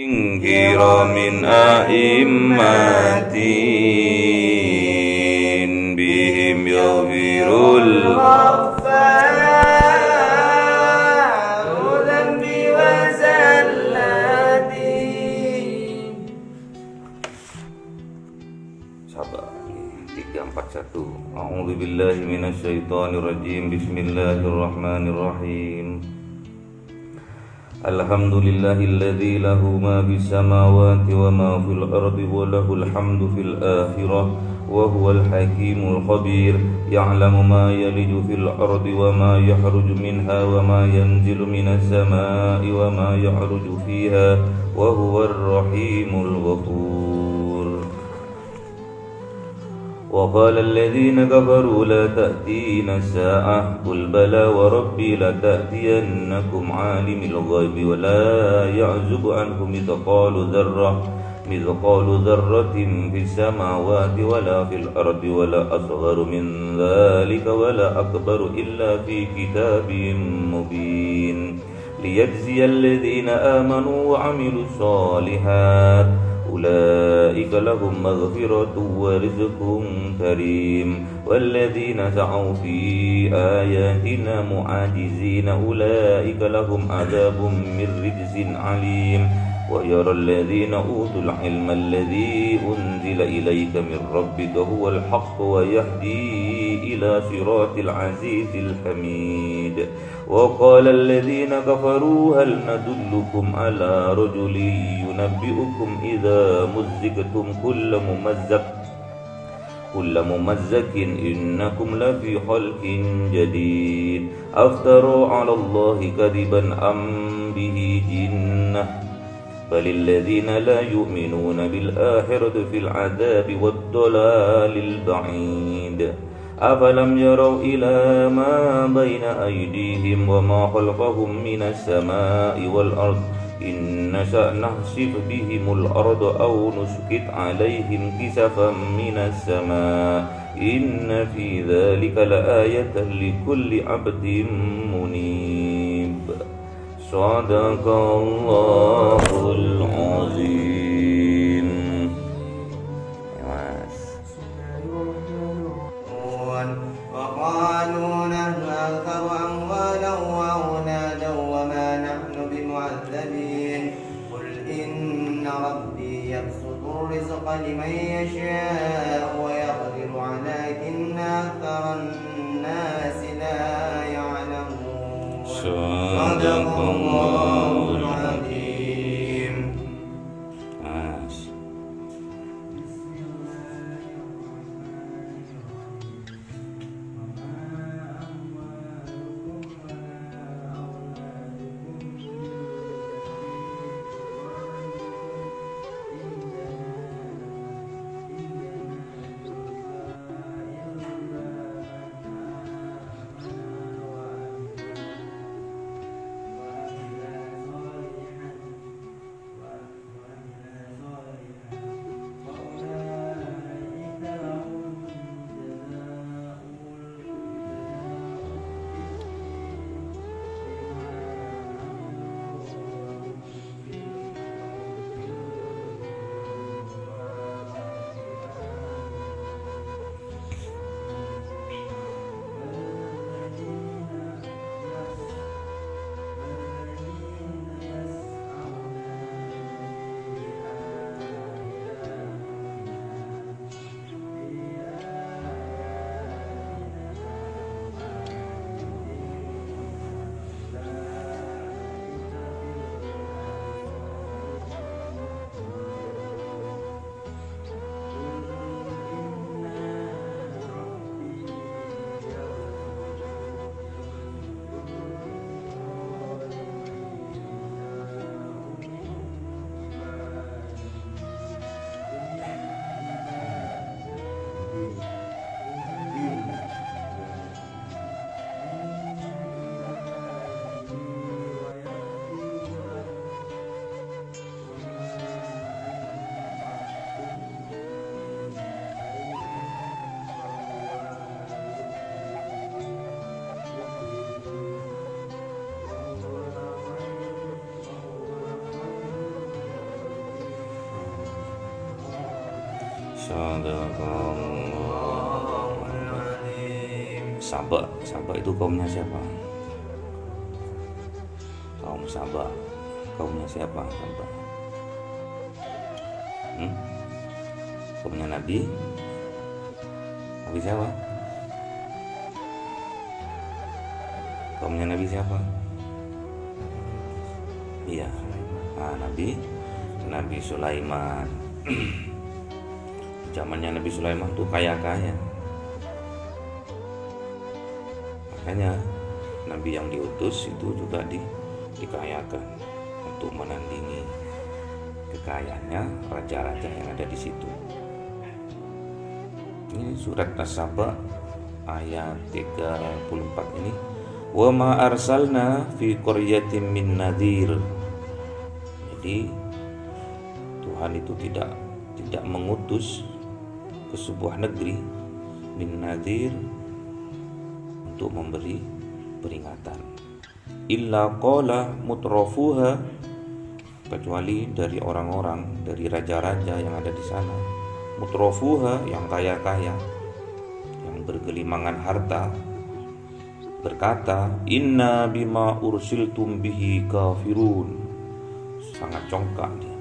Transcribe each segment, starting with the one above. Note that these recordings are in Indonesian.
kiramin a'immatin bihim yaghfirul sabar 341 A'udzu billahi minasyaitonir rajim bismillahirrahmanirrahim Alhamdulillahilladzi lahu ma fis samawati wa ma fil ardi wa lahul hamdu fil akhirah wa huwal hakimul khabir ya'lamu ma yaliju fil ardi wa ma yakhruju minha wa ma yanzilu minas samai wa ma ya'ruju fiha wa huwar rahimul ghafur وقال الذين كفروا لا تأتينا الساعة قل بلى وربي لتأتينكم عالم الغيب ولا يعزب عنه مثقال ذرة في السماوات ولا في الأرض ولا أصغر من ذلك ولا أكبر إلا في كتاب مبين ليجزي الذين آمنوا وعملوا الصالحات أولئك لهم مغفرة ورزق كريم والذين سعوا في آياتنا معاجزين أولئك لهم عذاب من رجز عليم ويرى الذين أوتوا العلم الذي أنزل إليك من ربك هو الحق ويهدي إلى صراط العزيز الحميد وقال الذين كفروا هل ندلكم على رجل ينبئكم إذا مزقتم كل ممزق إنكم لفي خلق جديد أفتروا على الله كذبا أم به جنة بل الذين لا يؤمنون بالآخرة في العذاب والضلال البعيد أفلم يروا إلى ما بين أيديهم وما خلفهم من السماء والأرض إن نشأ نخسف بهم الأرض أو نسقط عليهم كسفا من السماء إن في ذلك لآية لكل عبد منيب صدق الله العظيم. وقالوا نحن أكثر أموالا وأولادا وما نحن بمعذبين قل إن ربي يبسط الرزق لمن يشاء ويقدر ولكن أكثر الناس لا يعلمون صدق الله العظيم. Sadaqallahul Azim. Saba itu kaumnya siapa? Kaum Saba. Kaumnya siapa? Saba. Kaumnya Nabi siapa? Kaumnya Nabi siapa? Iya, Nabi Sulaiman. Zamannya Nabi Sulaiman tuh kaya-kaya. Makanya Nabi yang diutus itu juga dikayakan untuk menandingi kekayaannya raja-raja yang ada di situ. Ini surat As-Saba ayat 34 ini. Wa ma arsalna fi qaryatin min nadhir. Jadi Tuhan itu tidak mengutus ke sebuah negeri min nadhir untuk memberi peringatan. Illa qala mutrafuha, kecuali dari orang-orang, dari raja-raja yang ada di sana. Mutrafuha, yang kaya-kaya, yang bergelimangan harta, berkata, inna bima ursiltum bihi kafirun. Sangat congkak dia,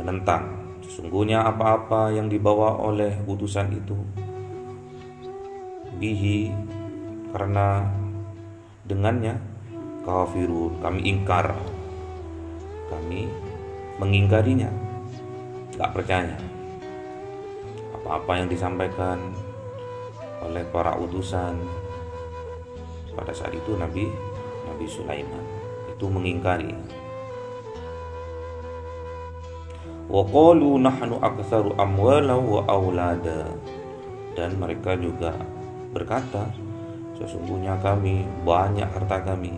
menentang. Sesungguhnya apa-apa yang dibawa oleh utusan itu, bihi, karena dengannya, kafirun, kami ingkar, kami mengingkarinya, gak percaya apa-apa yang disampaikan oleh para utusan. Pada saat itu Nabi Sulaiman itu mengingkari. Wa qalu nahnu aktsaru amwala wa aulada, dan mereka juga berkata, sesungguhnya kami banyak harta kami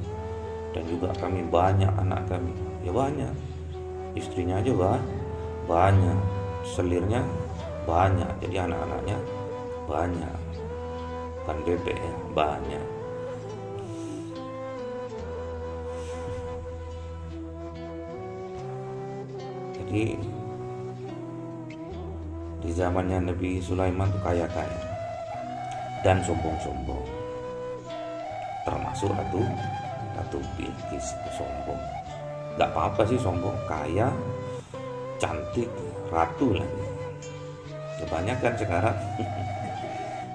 dan juga kami banyak anak kami. Ya banyak, istrinya aja banyak, selirnya banyak, jadi anak-anaknya banyak, bukan bebek ya, banyak. Jadi di zamannya Nabi Sulaiman itu kaya-kaya dan sombong-sombong, termasuk Ratu Bilqis itu sombong. Gak apa-apa sih sombong, kaya, cantik, ratu lagi. Kebanyakan sekarang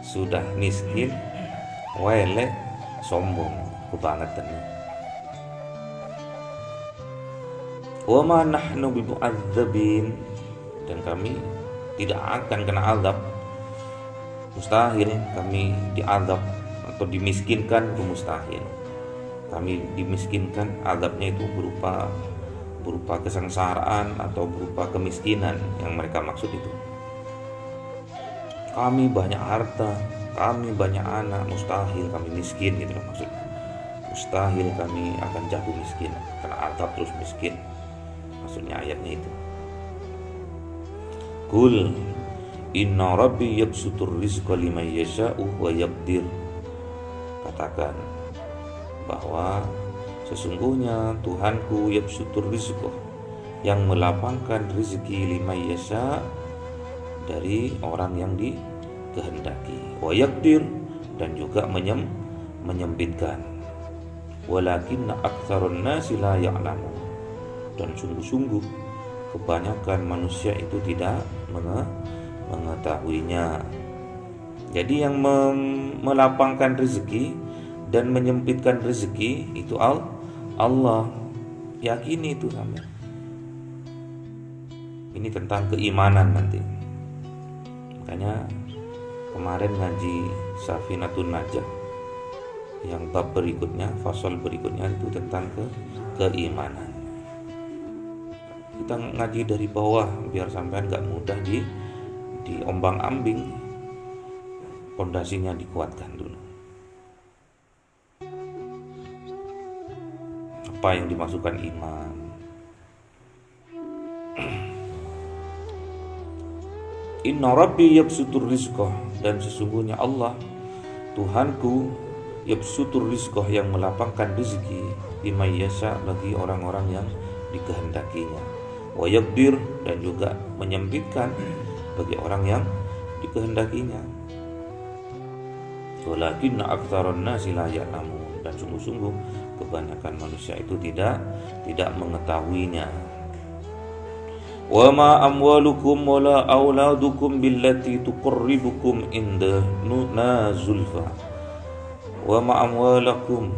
sudah miskin, welek, sombong, kebangetan. Wa ma nahnu bimu'adzabin, dan kami tidak akan kena azab. Mustahil kami diazab atau dimiskinkan, itu mustahil. Kami dimiskinkan, azabnya itu berupa kesengsaraan atau berupa kemiskinan yang mereka maksud itu. Kami banyak harta, kami banyak anak, mustahil kami miskin, gitu loh maksudnya. Mustahil kami akan jatuh miskin, kena azab terus miskin. Maksudnya ayatnya itu. Qul inna rabbi yabsutur rizqa liman yasha'u wa yaqdir. Katakan bahwa sesungguhnya Tuhanku yabsutur rizqa, yang melapangkan rezeki liman yasha', dari orang yang dikehendaki, wa yaqdir, dan juga menyempitkan. Walakinna aktsarun nasi la ya'lamun, dan sungguh-sungguh kebanyakan manusia itu tidak mengetahuinya. Jadi yang melapangkan rezeki dan menyempitkan rezeki itu Allah. Yakini itu sampai. Ini tentang keimanan nanti. Makanya kemarin ngaji Safinatun Najah, yang bab berikutnya, fasal berikutnya itu tentang keimanan. Kita ngaji dari bawah biar sampean gak mudah diombang-ambing, pondasinya dikuatkan dulu. Apa yang dimasukkan iman? Inna rabbi yabsutur rizqah, dan sesungguhnya Allah Tuhanku yabsutur rizqah, yang melapangkan rezeki liman yasha, bagi orang-orang yang dikehendakinya. Wa yaqdir, dan juga menyempitkan bagi orang yang dikehendakinya. Walakinna aktsaran nasi la ya'lamun, dan sungguh-sungguh kebanyakan manusia itu tidak mengetahuinya. Wa ma amwalukum wala auladukum billati tuqarribukum indana zulfa. Wa ma amwalukum,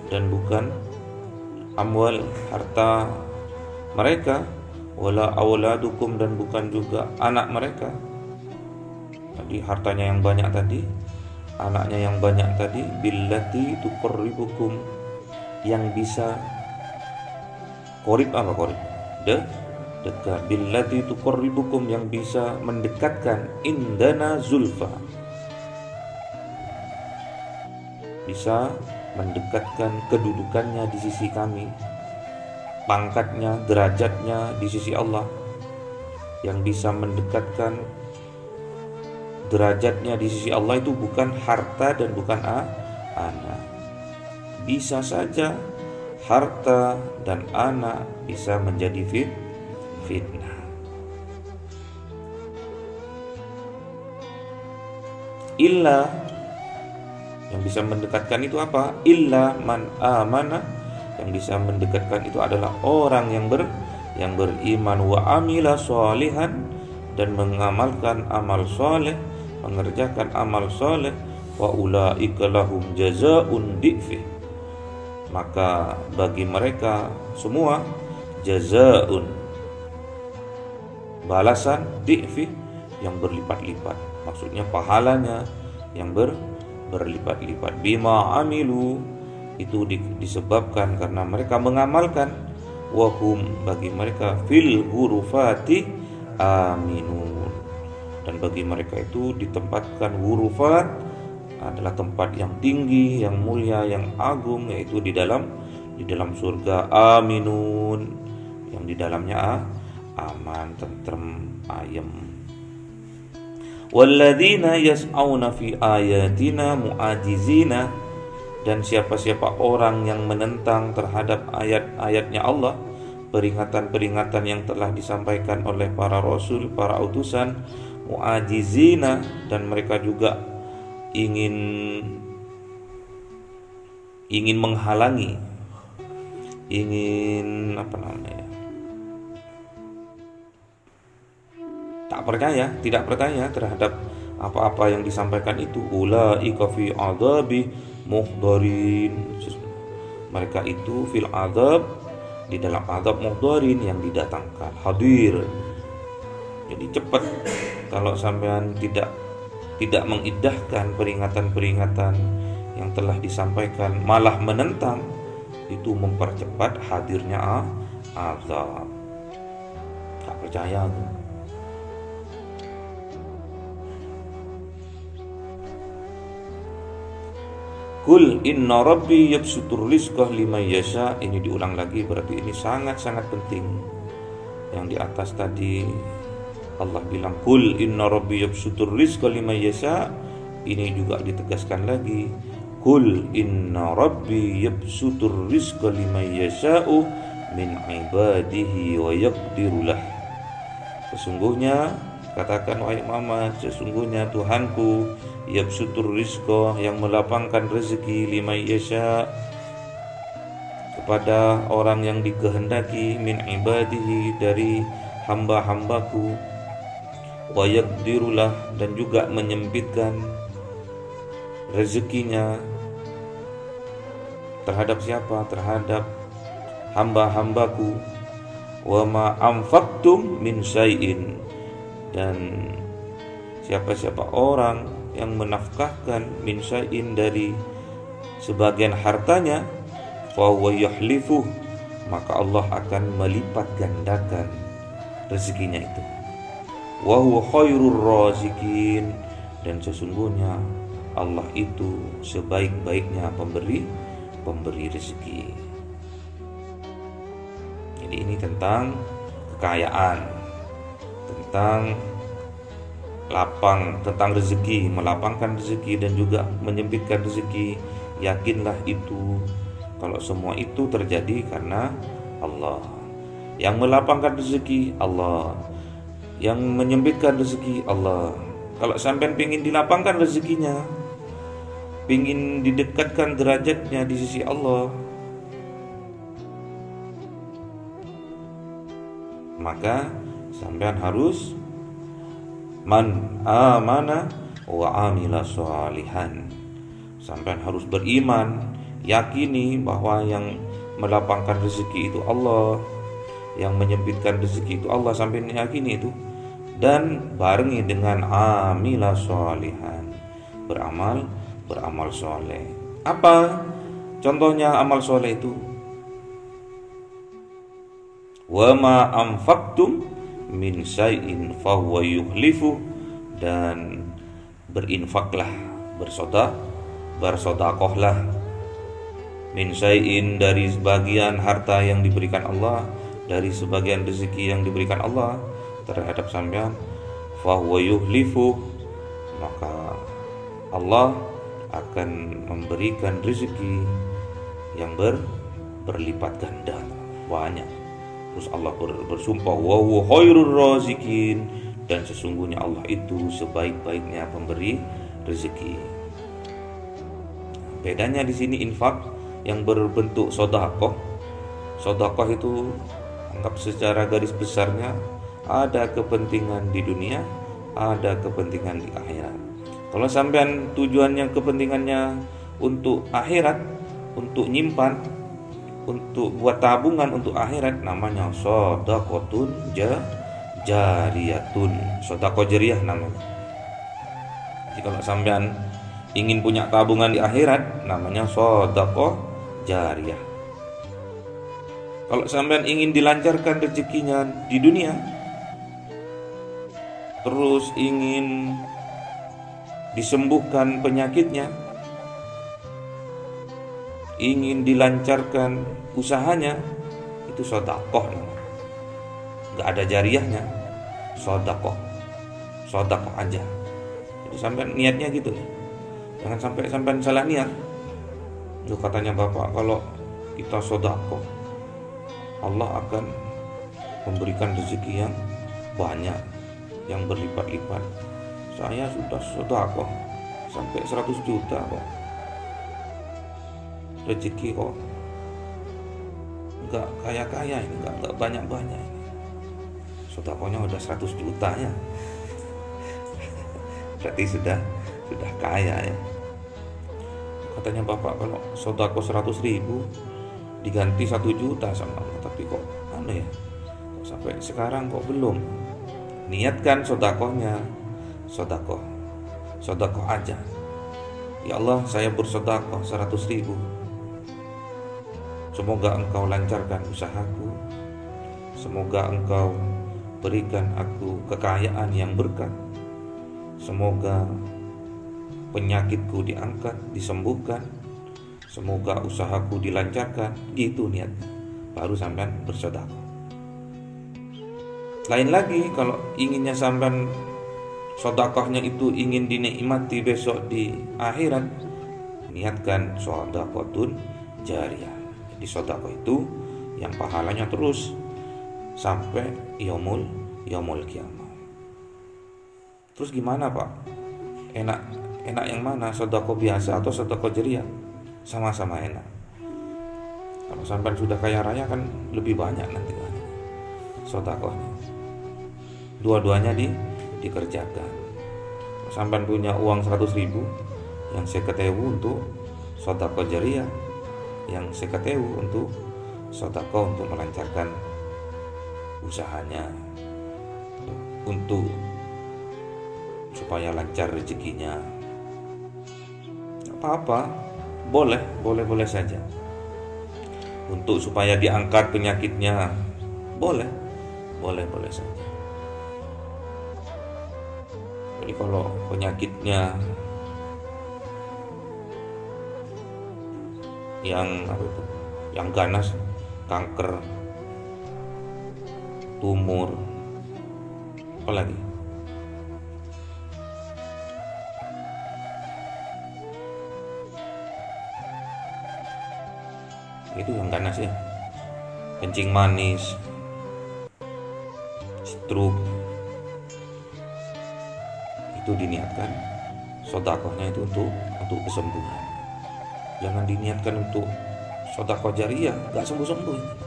dan bukan amwal harta mereka, wala auladukum, dan bukan juga anak mereka. Jadi hartanya yang banyak tadi, anaknya yang banyak tadi, billati tuqarribukum, yang bisa dekat, billati tuqarribukum, yang bisa mendekatkan, indana zulfa, bisa mendekatkan kedudukannya di sisi kami, pangkatnya, derajatnya di sisi Allah, yang bisa mendekatkan derajatnya di sisi Allah itu bukan harta dan bukan anak. Bisa saja harta dan anak bisa menjadi fitnah. Illa, yang bisa mendekatkan itu apa? Illa man amana, yang bisa mendekatkan itu adalah orang yang beriman, wa amila sholihan, dan mengamalkan amal soleh, mengerjakan amal soleh, wa ulaika lahum jazaa'un di'fi, maka bagi mereka semua jazaa'un, balasan, di'fi, yang berlipat-lipat, maksudnya pahalanya yang berlipat-lipat. Bima amilu, itu disebabkan karena mereka mengamalkan, wahum, bagi mereka fil ghurufati aminun, dan bagi mereka itu ditempatkan hurufat, adalah tempat yang tinggi, yang mulia, yang agung, yaitu di dalam surga, aminun, yang di dalamnya aman, tentrem, ayem. Walladzina yas'auna fi ayatina mu'ajizina, dan siapa-siapa orang yang menentang terhadap ayat-ayatnya Allah, peringatan-peringatan yang telah disampaikan oleh para rasul, para utusan, mu'ajizina, dan mereka juga ingin menghalangi, tidak percaya terhadap apa-apa yang disampaikan itu. Ulaika fi adzabi muhdarin, mereka itu fil adzab, di dalam azab, muhdarin, yang didatangkan, hadir. Jadi cepat kalau sampean tidak mengindahkan peringatan-peringatan yang telah disampaikan, malah menentang, itu mempercepat hadirnya azab. Tak percaya tuh. Kul inna rabbi yabsutur rizqah liman yasha. Ini diulang lagi, berarti ini sangat-sangat penting. Yang di atas tadi Allah bilang kul inna rabbi yabsutur rizqa liman yasha, ini juga ditegaskan lagi, kul inna rabbi yabsutur rizqa liman yasha'u min ibadihi wa yaqdirulah. Sesungguhnya, katakan wahai Muhammad, sesungguhnya Tuhanku yabsutur rizqa, yang melapangkan rezeki, liman yasha, kepada orang yang dikehendaki, min ibadihi, dari hamba-hambaku, wa yaqdirulah, dan juga menyempitkan rezekinya terhadap siapa? Terhadap hamba-hambaku. Wa ma anfaqtum min syai'in, dan siapa-siapa orang yang menafkahkan min syai'in, dari sebagian hartanya, fa huwa yuhlifuh, maka Allah akan melipat gandakan rezekinya itu. Wa huwa khairur razikin, dan sesungguhnya Allah itu sebaik-baiknya pemberi rezeki. Jadi ini tentang kekayaan, tentang tentang rezeki, melapangkan rezeki dan juga menyempitkan rezeki. Yakinlah itu, kalau semua itu terjadi karena Allah. Yang melapangkan rezeki Allah, Yang menyempitkan rezeki Allah. Kalau sampean pingin dilapangkan rezekinya, pingin didekatkan derajatnya di sisi Allah, maka sampean harus man amana wa amila sholihan. Sampean harus beriman, yakini bahwa yang melapangkan rezeki itu Allah, yang menyempitkan rezeki itu Allah, sampean yakini itu, dan barengi dengan amila sholihan, beramal soleh. Apa contohnya amal soleh itu? Wa ma anfaqtum min syai'in fahuwa yukhlifu, dan berinfaklah, bersodakohlah, min syai'in, dari sebagian harta yang diberikan Allah, dari sebagian rezeki yang diberikan Allah terhadap sampean, fahuwa yukhlifu, maka Allah akan memberikan rezeki yang berlipat ganda, banyak. Terus Allah bersumpah, wa huwa khairur razikin, dan sesungguhnya Allah itu sebaik-baiknya pemberi rezeki. Bedanya di sini infak yang berbentuk sedekah. Sedekah itu anggap secara garis besarnya ada kepentingan di dunia, ada kepentingan di akhirat. Kalau sampean tujuannya, kepentingannya untuk akhirat, untuk nyimpan, untuk buat tabungan untuk akhirat, namanya shadaqatun jariyatun, sedekah jariyah namanya. Jadi kalau sampean ingin punya tabungan di akhirat, namanya sedekah jariyah. Kalau sampean ingin dilancarkan rezekinya di dunia, terus ingin disembuhkan penyakitnya, ingin dilancarkan usahanya, itu sedekah namanya. Gak ada jariyahnya, sedekah aja. Jadi sampai niatnya gitu ya. Jangan sampai salah niat. Itu katanya Bapak, kalau kita sedekah, Allah akan memberikan rezeki yang banyak, yang berlipat-lipat. Saya sudah sedekah sampai 100 juta kok. Rezeki kok enggak kaya-kaya ini, enggak banyak-banyak ini. Sedekahnya udah 100 juta ya. Berarti sudah kaya ya. Katanya Bapak, kalau sedekah 100 ribu diganti 1 juta sama Allah, tapi kok aneh ya, kok sampai sekarang kok belum. Niatkan sedekahnya, sedekah aja. Ya Allah, saya bersedekah 100 ribu, semoga engkau lancarkan usahaku, semoga engkau berikan aku kekayaan yang berkah, semoga penyakitku diangkat, disembuhkan, semoga usahaku dilancarkan. Gitu niatnya, baru sampean bersedekah. Lain lagi kalau inginnya sampean sedekahnya itu ingin dinikmati besok di akhirat, niatkan sedekatun jariyah. Jadi sedekah itu yang pahalanya terus sampai yaumul kiamah. Terus gimana Pak? Enak yang mana? Sedekah biasa atau sedekah jariyah? Sama-sama enak. Kalau sampai sudah kaya raya kan lebih banyak nanti sedekahnya. Dua-duanya dikerjakan. Sampai punya uang 100 ribu, yang 50.000 untuk sedekah jariyah, yang 50.000 untuk sedekah untuk melancarkan usahanya, untuk supaya lancar rezekinya. Apa-apa, boleh saja. Untuk supaya diangkat penyakitnya, boleh saja. Jadi kalau penyakitnya yang ganas, kanker, tumor, apalagi itu yang ganas ya, kencing manis, stroke, itu diniatkan sedekahnya itu untuk kesembuhan. Jangan diniatkan untuk sedekah jariyah, gak sembuh-sembuh.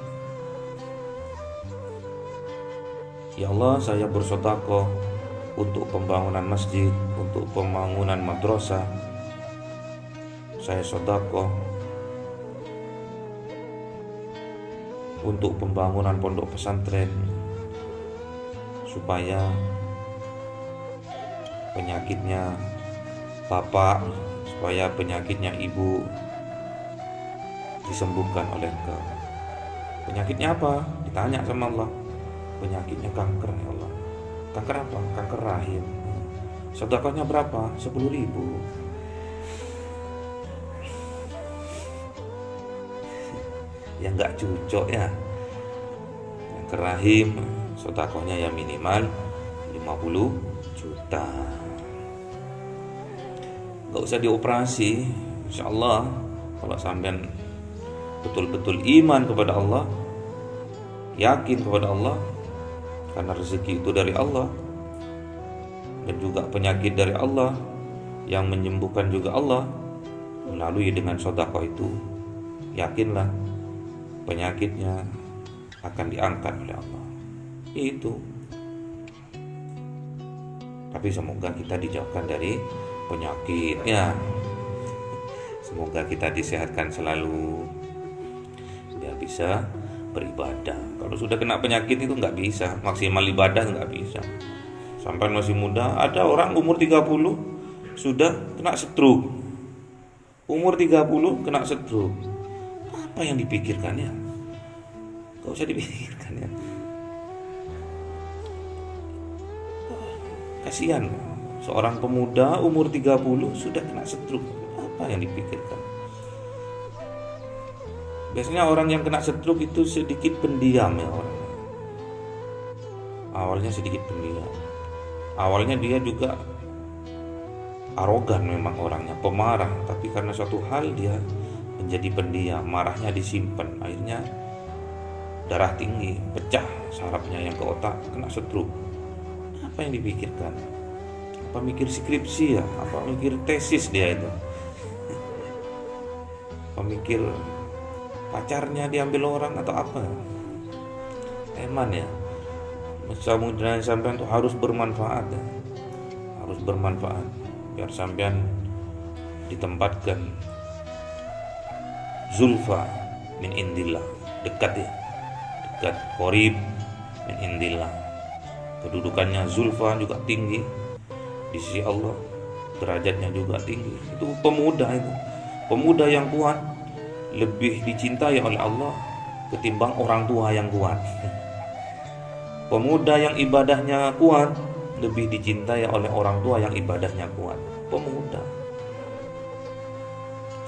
Ya Allah, saya bersedekah untuk pembangunan masjid, untuk pembangunan madrasah. Saya sedekah untuk pembangunan pondok pesantren, supaya penyakitnya bapak, supaya penyakitnya ibu disembuhkan oleh Engkau. Penyakitnya apa? Ditanya sama Allah. Penyakitnya kanker, ya Allah. Kanker apa? Kanker rahim. Sedekahnya berapa? 10.000. Ya nggak cocok ya. Kanker rahim, sedekahnya ya minimal 50 juta. Nggak usah dioperasi. Insya Allah kalau sampean betul-betul iman kepada Allah, yakin kepada Allah, karena rezeki itu dari Allah dan juga penyakit dari Allah, yang menyembuhkan juga Allah melalui dengan sedekah itu, yakinlah penyakitnya akan diangkat oleh Allah. Itu. Tapi semoga kita dijauhkan dari penyakit ya. Semoga kita disehatkan selalu biar bisa beribadah. Kalau sudah kena penyakit itu nggak bisa maksimal ibadah, nggak bisa. Sampai masih muda, ada orang umur 30 sudah kena stroke. Umur 30 kena stroke. Apa yang dipikirkannya? Gak usah dipikirkan ya. Kasihan, seorang pemuda umur 30 sudah kena stroke. Apa yang dipikirkan? Biasanya orang yang kena stroke itu sedikit pendiam ya orang. Awalnya sedikit pendiam. Awalnya dia juga arogan memang orangnya, pemarah. Tapi karena suatu hal dia menjadi pendiam, marahnya disimpan. Akhirnya darah tinggi, pecah sarafnya yang ke otak, kena stroke. Apa yang dipikirkan? Apa mikir skripsi ya? Apa mikir tesis dia itu? Apa mikir pacarnya diambil orang atau apa? Eman ya. Mudah-mudahan sampean tuh harus bermanfaat ya. Harus bermanfaat biar sampean ditempatkan zulfa min indillah, dekat ya. Dekat, qorib min indillah. Kedudukannya zulfa juga tinggi di sisi Allah, derajatnya juga tinggi. Itu pemuda itu. Pemuda yang kuat lebih dicintai oleh Allah ketimbang orang tua yang kuat. Pemuda yang ibadahnya kuat lebih dicintai oleh orang tua yang ibadahnya kuat. Pemuda.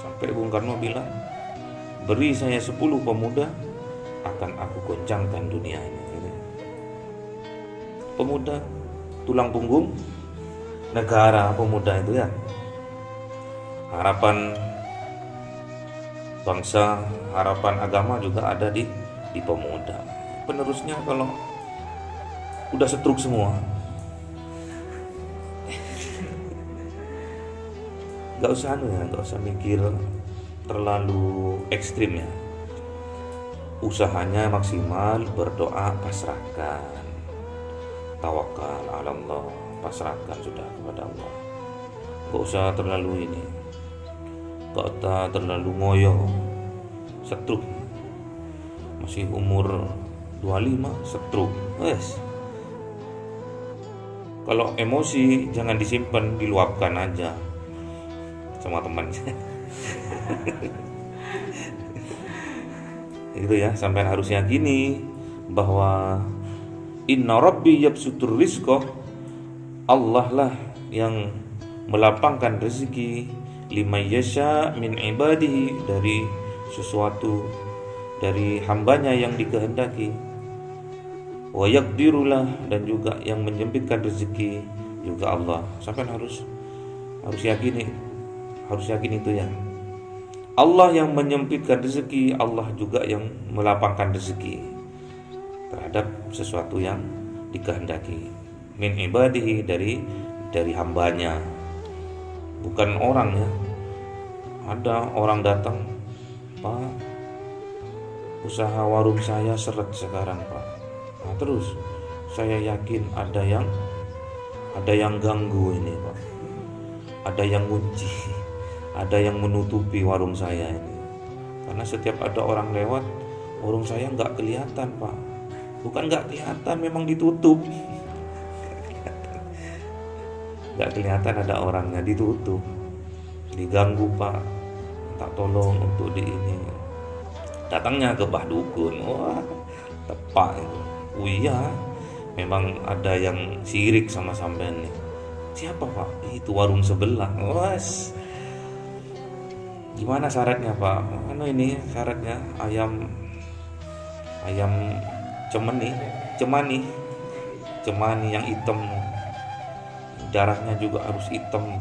Sampai Bung Karno bilang, beri saya 10 pemuda, akan aku goncangkan dunia ini. Pemuda, tulang punggung negara pemuda itu ya. Harapan bangsa, harapan agama juga ada di pemuda. Penerusnya kalau udah setruk semua, gak usah mikir terlalu ekstrim ya. Usahanya maksimal, berdoa, pasrahkan, tawakal ala Allah, pasrahkan sudah kepada Allah. Gak usah terlalu ini, gak usah terlalu ngoyo. Setruk masih umur 25 setruk, wes. Kalau emosi jangan disimpan, diluapkan aja sama temannya. Itu ya, sampai harus yakini bahwa inna rabbi yabsutur rizqah, Allah lah yang melapangkan rezeki liman yasha min ibadihi, dari sesuatu dari hambanya yang dikehendaki. Wa yaqdirulah, dan juga yang menyempitkan rezeki juga Allah. Sampai harus yakini, harus yakin itu ya. Allah yang menyempitkan rezeki, Allah juga yang melapangkan rezeki terhadap sesuatu yang dikehendaki. Min ibadihi, dari hambanya, bukan orang ya. Ada orang datang, Pak, usaha warung saya seret sekarang Pak. Nah, terus saya yakin ada yang ganggu ini Pak, ada yang kunci, ada yang menutupi warung saya ini. Karena setiap ada orang lewat, warung saya nggak kelihatan Pak. Bukan nggak kelihatan, memang ditutup. Nggak kelihatan ada orangnya, ditutup. Diganggu Pak, minta tolong untuk di ini. Datangnya ke Mbah Dukun, wah tepak itu. Oh iya, memang ada yang sirik sama sampean nih. Siapa Pak? Itu warung sebelah. Was. Gimana syaratnya Pak? Anu ini syaratnya ayam cemani yang hitam, darahnya juga harus hitam,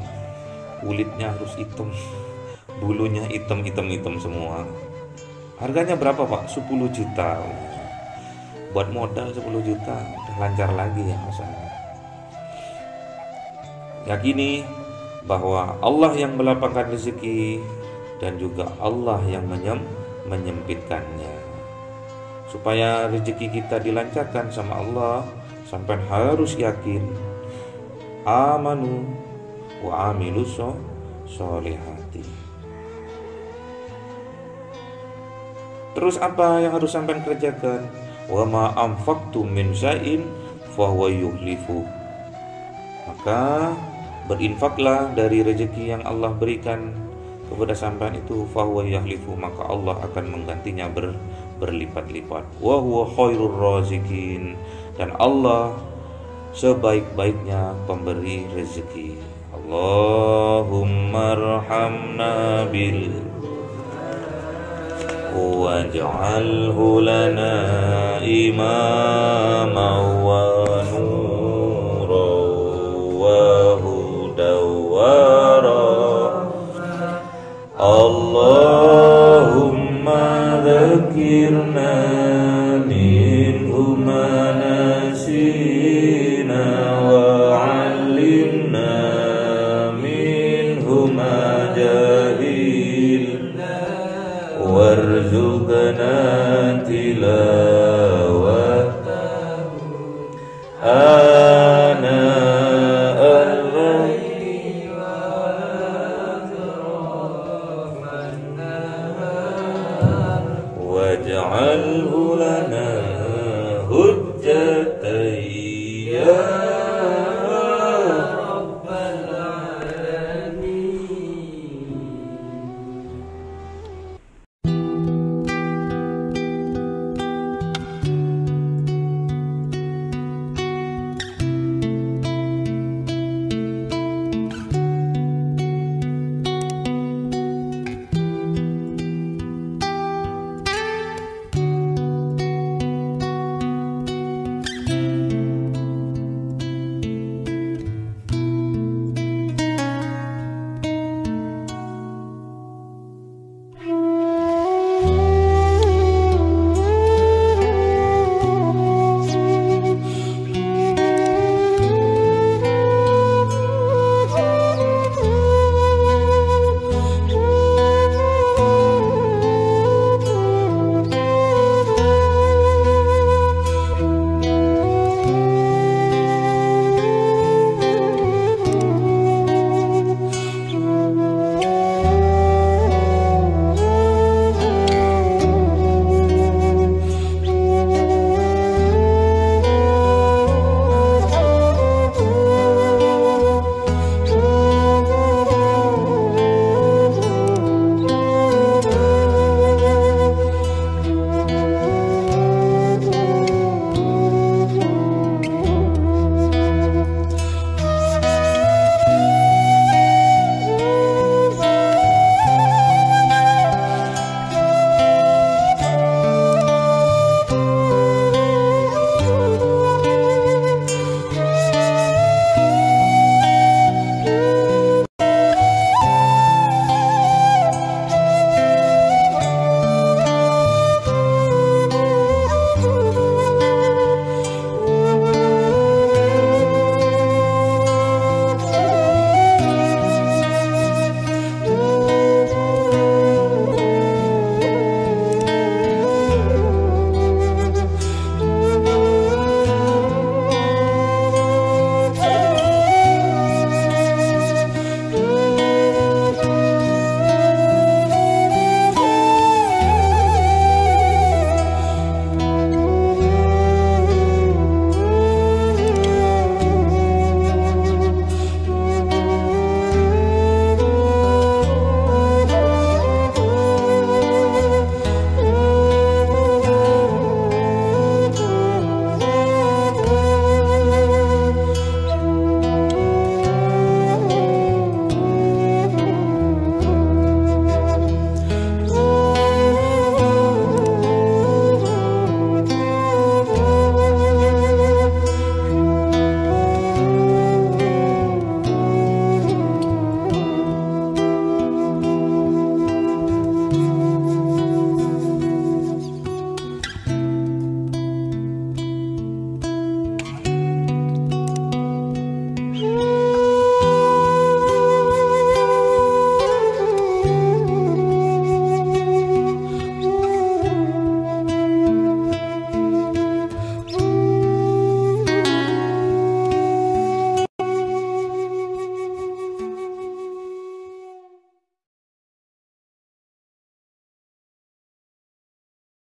kulitnya harus hitam, bulunya hitam semua. Harganya berapa Pak? 10 juta. Buat modal 10 juta udah lancar lagi ya masalah. Yakini bahwa Allah yang melapangkan rezeki dan juga Allah yang menyempitkannya. Supaya rezeki kita dilancarkan sama Allah, sampai harus yakin amanu wa amilus sholihati. Terus apa yang harus sampai kerjakan? Wa ma anfaqtum min syai'in fa huwa yukhlifu. Maka berinfaklah dari rezeki yang Allah berikan kepada sampean itu, fa huwa yukhlifu, maka Allah akan menggantinya berlipat-lipat. Wa huwa khairur razikin, dan Allah sebaik-baiknya pemberi rezeki. Allahumma arhamna bil waj'alhu lana imama wa nura wa huda wa Allahumma dzakirna minhu ma nasina wa 'allimna minhu ma jahilna warzuqna tilawatahu ana waj'alhu lana